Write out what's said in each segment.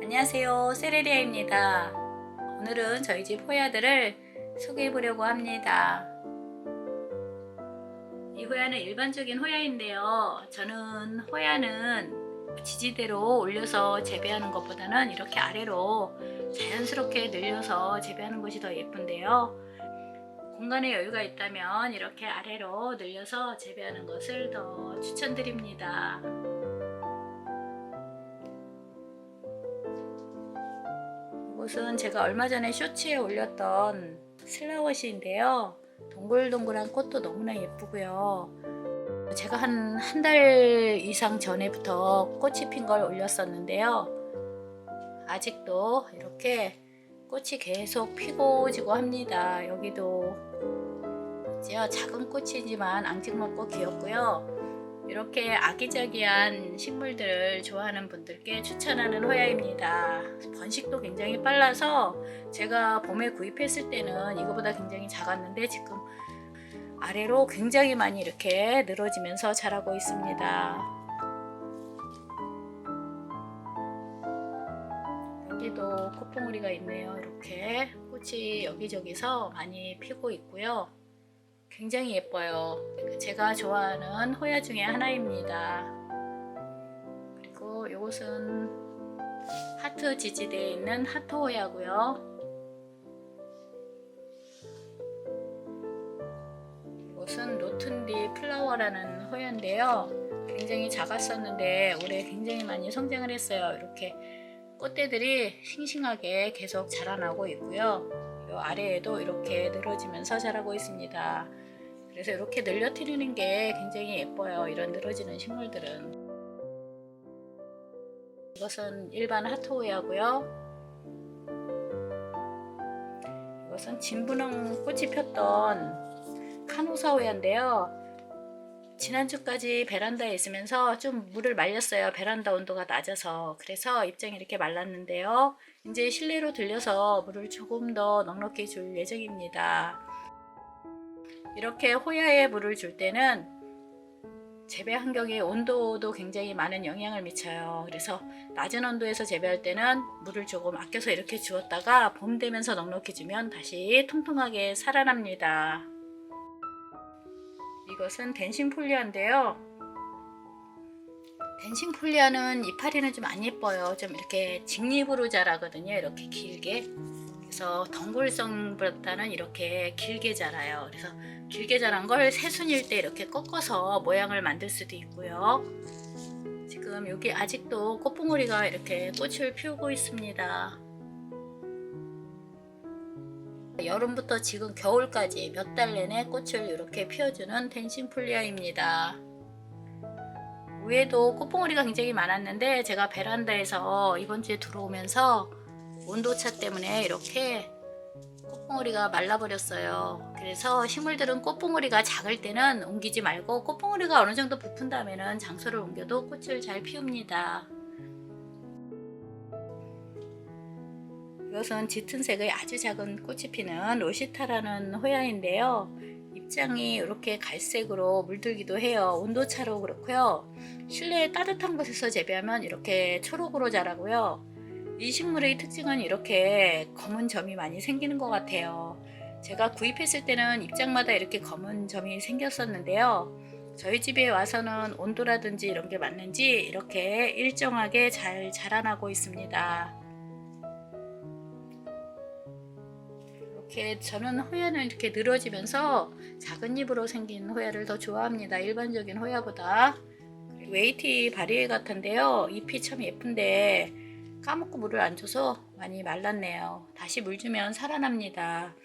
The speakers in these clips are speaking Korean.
안녕하세요, 세레리아입니다. 오늘은 저희 집 호야들을 소개해 보려고 합니다. 이 호야는 일반적인 호야인데요, 저는 호야는 지지대로 올려서 재배하는 것보다는 이렇게 아래로 자연스럽게 늘려서 재배하는 것이 더 예쁜데요, 공간에 여유가 있다면 이렇게 아래로 늘려서 재배하는 것을 더 추천드립니다. 이것은 제가 얼마 전에 쇼츠에 올렸던 슬라워시인데요, 동글동글한 꽃도 너무나 예쁘고요. 제가 한 달 이상 전에부터 꽃이 핀 걸 올렸었는데요, 아직도 이렇게 꽃이 계속 피고 지고 합니다. 여기도 작은 꽃이지만 앙증맞고 귀엽고요. 이렇게 아기자기한 식물들을 좋아하는 분들께 추천하는 호야입니다. 번식도 굉장히 빨라서 제가 봄에 구입했을 때는 이거보다 굉장히 작았는데 지금 아래로 굉장히 많이 이렇게 늘어지면서 자라고 있습니다. 여기도 꽃봉오리가 있네요. 이렇게 꽃이 여기저기서 많이 피고 있고요. 굉장히 예뻐요. 제가 좋아하는 호야 중에 하나입니다. 그리고 이것은 하트 지지대에 있는 하트 호야고요. 이것은 노튼디 플라워라는 호야인데요, 굉장히 작았었는데 올해 굉장히 많이 성장을 했어요. 이렇게 꽃대들이 싱싱하게 계속 자라나고 있고요. 이 아래에도 이렇게 늘어지면서 자라고 있습니다. 그래서 이렇게 늘려 트리는 게 굉장히 예뻐요, 이런 늘어지는 식물들은. 이것은 일반 하트호야고요. 이것은 진분홍 꽃이 폈던 카노사호야인데요, 지난주까지 베란다에 있으면서 좀 물을 말렸어요. 베란다 온도가 낮아서. 그래서 입장이 이렇게 말랐는데요, 이제 실내로 들려서 물을 조금 더 넉넉히 줄 예정입니다. 이렇게 호야에 물을 줄 때는 재배 환경의 온도도 굉장히 많은 영향을 미쳐요. 그래서 낮은 온도에서 재배할 때는 물을 조금 아껴서 이렇게 주었다가 봄 되면서 넉넉히 주면 다시 통통하게 살아납니다. 이것은 댄싱폴리아인데요, 댄싱폴리아는 이파리는 좀 안 예뻐요. 좀 이렇게 직립으로 자라거든요, 이렇게 길게. 그래서 덩굴성보다는 이렇게 길게 자라요. 그래서 길게 자란 걸 새순일 때 이렇게 꺾어서 모양을 만들 수도 있고요. 지금 여기 아직도 꽃봉오리가 이렇게 꽃을 피우고 있습니다. 여름부터 지금 겨울까지 몇 달 내내 꽃을 이렇게 피워주는 댄싱폴리아입니다. 위에도 꽃봉오리가 굉장히 많았는데 제가 베란다에서 이번 주에 들어오면서 온도차 때문에 이렇게 꽃봉오리가 말라버렸어요. 그래서 식물들은 꽃봉오리가 작을 때는 옮기지 말고 꽃봉오리가 어느 정도 부푼 다음에는 장소를 옮겨도 꽃을 잘 피웁니다. 이것은 짙은 색의 아주 작은 꽃이 피는 로시타라는 호야인데요, 입장이 이렇게 갈색으로 물들기도 해요. 온도차로 그렇고요. 실내에 따뜻한 곳에서 재배하면 이렇게 초록으로 자라고요. 이 식물의 특징은 이렇게 검은 점이 많이 생기는 것 같아요. 제가 구입했을 때는 입장마다 이렇게 검은 점이 생겼었는데요, 저희 집에 와서는 온도라든지 이런 게 맞는지 이렇게 일정하게 잘 자라나고 있습니다. 이렇게 저는 호야는 이렇게 늘어지면서 작은 잎으로 생긴 호야를 더 좋아합니다, 일반적인 호야보다. 웨이티 바리에 같은데요, 잎이 참 예쁜데 까먹고 물을 안 줘서 많이 말랐네요. 다시 물 주면 살아납니다.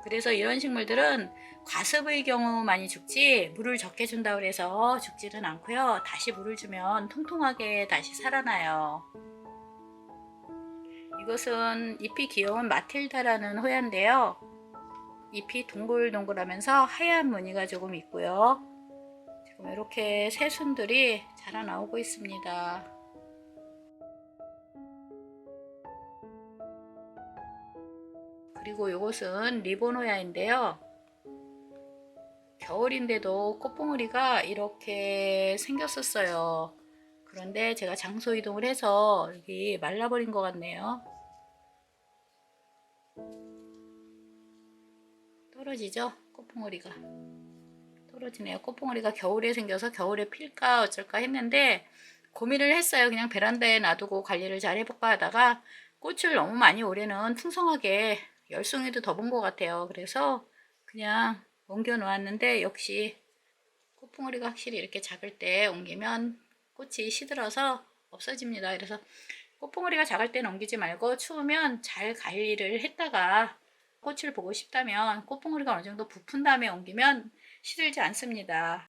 그래서 이런 식물들은 과습의 경우 많이 죽지 물을 적게 준다고 해서 죽지는 않고요, 다시 물을 주면 통통하게 다시 살아나요. 이것은 잎이 귀여운 마틸다라는 호야인데요, 잎이 동글동글하면서 하얀 무늬가 조금 있고요. 지금 이렇게 새순들이 자라나오고 있습니다. 그리고 이것은 리본호야인데요, 겨울인데도 꽃봉오리가 이렇게 생겼었어요. 그런데 제가 장소 이동을 해서 여기 말라버린 것 같네요. 떨어지죠? 꽃봉오리가 떨어지네요. 꽃봉오리가 겨울에 생겨서 겨울에 필까 어쩔까 했는데 고민을 했어요. 그냥 베란다에 놔두고 관리를 잘 해볼까 하다가 꽃을 너무 많이 올해는 풍성하게 10송이도 더 본 것 같아요. 그래서 그냥 옮겨 놓았는데 역시 꽃봉오리가 확실히 이렇게 작을 때 옮기면 꽃이 시들어서 없어집니다. 그래서 꽃봉오리가 작을 때는 옮기지 말고 추우면 잘 관리를 했다가 꽃을 보고 싶다면 꽃봉오리가 어느 정도 부푼 다음에 옮기면 시들지 않습니다.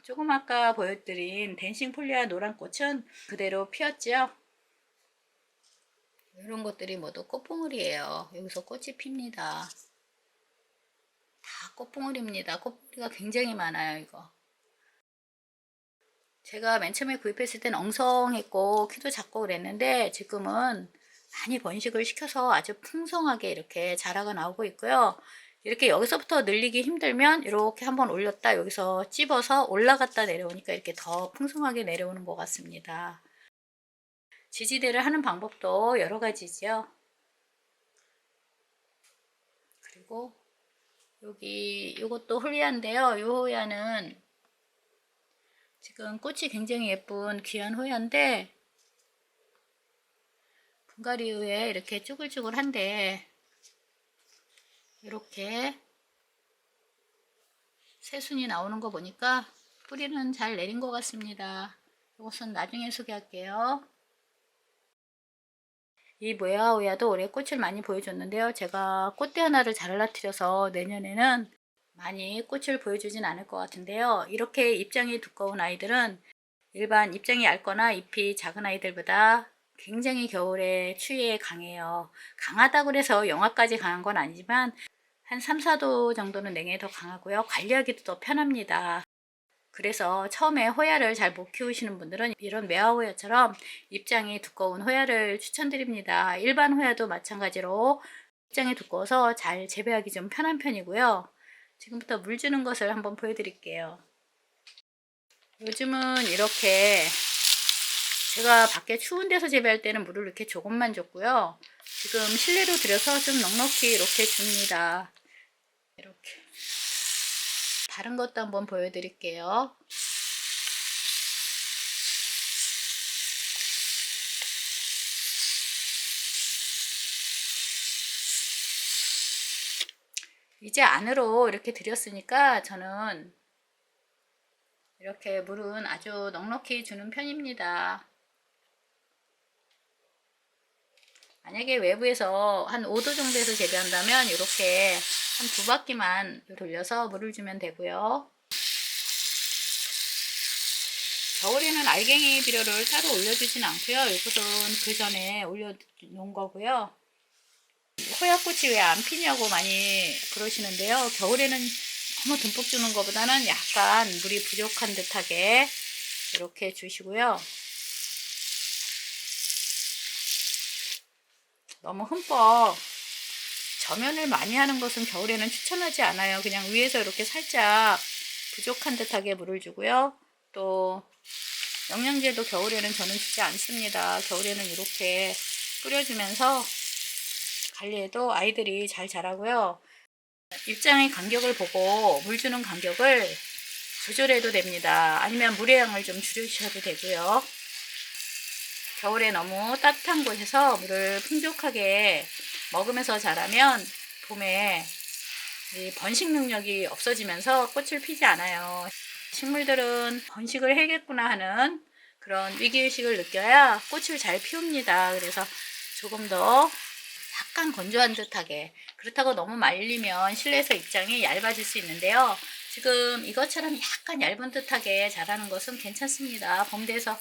조금 아까 보여드린 댄싱 폴리아 노란 꽃은 그대로 피었죠. 이런 것들이 모두 꽃봉오리예요. 여기서 꽃이 핍니다. 다 꽃봉오리입니다. 꽃봉오리가 굉장히 많아요. 이거 제가 맨 처음에 구입했을 땐 엉성했고 키도 작고 그랬는데 지금은 많이 번식을 시켜서 아주 풍성하게 이렇게 자라가 나오고 있고요. 이렇게 여기서부터 늘리기 힘들면 이렇게 한번 올렸다 여기서 찝어서 올라갔다 내려오니까 이렇게 더 풍성하게 내려오는 것 같습니다. 지지대를 하는 방법도 여러 가지죠. 그리고 여기 이것도 호야인데요. 이 호야는 지금 꽃이 굉장히 예쁜 귀한 호야인데 분갈이 후에 이렇게 쭈글쭈글한데 이렇게 새순이 나오는 거 보니까 뿌리는 잘 내린 것 같습니다. 이것은 나중에 소개할게요. 이 모야호야도 올해 꽃을 많이 보여줬는데요. 제가 꽃대 하나를 잘라뜨려서 내년에는 많이 꽃을 보여주진 않을 것 같은데요. 이렇게 입장이 두꺼운 아이들은 일반 입장이 얇거나 잎이 작은 아이들보다 굉장히 겨울에 추위에 강해요. 강하다고 해서 영하까지 강한 건 아니지만 한 3, 4도 정도는 냉해에 더 강하고요. 관리하기도 더 편합니다. 그래서 처음에 호야를 잘 못 키우시는 분들은 이런 매화호야처럼 입장이 두꺼운 호야를 추천드립니다. 일반 호야도 마찬가지로 입장이 두꺼워서 잘 재배하기 좀 편한 편이고요. 지금부터 물 주는 것을 한번 보여드릴게요. 요즘은 이렇게 제가 밖에 추운 데서 재배할 때는 물을 이렇게 조금만 줬고요. 지금 실내로 들여서 좀 넉넉히 이렇게 줍니다. 이렇게 다른 것도 한번 보여드릴게요. 이제 안으로 이렇게 들였으니까 저는 이렇게 물은 아주 넉넉히 주는 편입니다. 만약에 외부에서 한 5도 정도에서 재배한다면 이렇게 한 2바퀴만 돌려서 물을 주면 되고요. 겨울에는 알갱이 비료를 따로 올려주진 않고요. 이것은 그 전에 올려놓은 거고요. 호야꽃이 왜 안 피냐고 많이 그러시는데요. 겨울에는 너무 듬뿍 주는 것보다는 약간 물이 부족한 듯하게 이렇게 주시고요. 너무 흠뻑 저면을 많이 하는 것은 겨울에는 추천하지 않아요. 그냥 위에서 이렇게 살짝 부족한 듯하게 물을 주고요. 또 영양제도 겨울에는 저는 주지 않습니다. 겨울에는 이렇게 뿌려주면서 관리해도 아이들이 잘 자라고요. 입장의 간격을 보고 물 주는 간격을 조절해도 됩니다. 아니면 물의 양을 좀 줄여주셔도 되고요. 겨울에 너무 따뜻한 곳에서 물을 풍족하게 먹으면서 자라면 봄에 번식 능력이 없어지면서 꽃을 피지 않아요. 식물들은 번식을 해야겠구나 하는 그런 위기의식을 느껴야 꽃을 잘 피웁니다. 그래서 조금 더 약간 건조한 듯하게, 그렇다고 너무 말리면 실내에서 입장이 얇아질 수 있는데요. 지금 이것처럼 약간 얇은 듯하게 자라는 것은 괜찮습니다. 봄대에서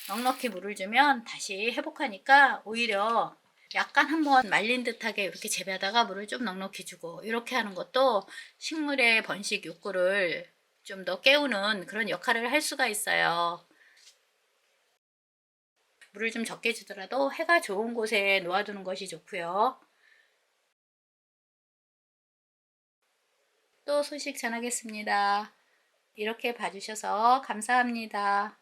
넉넉히 물을 주면 다시 회복하니까 오히려 약간 한번 말린 듯하게 이렇게 재배하다가 물을 좀 넉넉히 주고 이렇게 하는 것도 식물의 번식 욕구를 좀 더 깨우는 그런 역할을 할 수가 있어요. 물을 좀 적게 주더라도 해가 좋은 곳에 놓아두는 것이 좋고요. 또 소식 전하겠습니다. 이렇게 봐주셔서 감사합니다.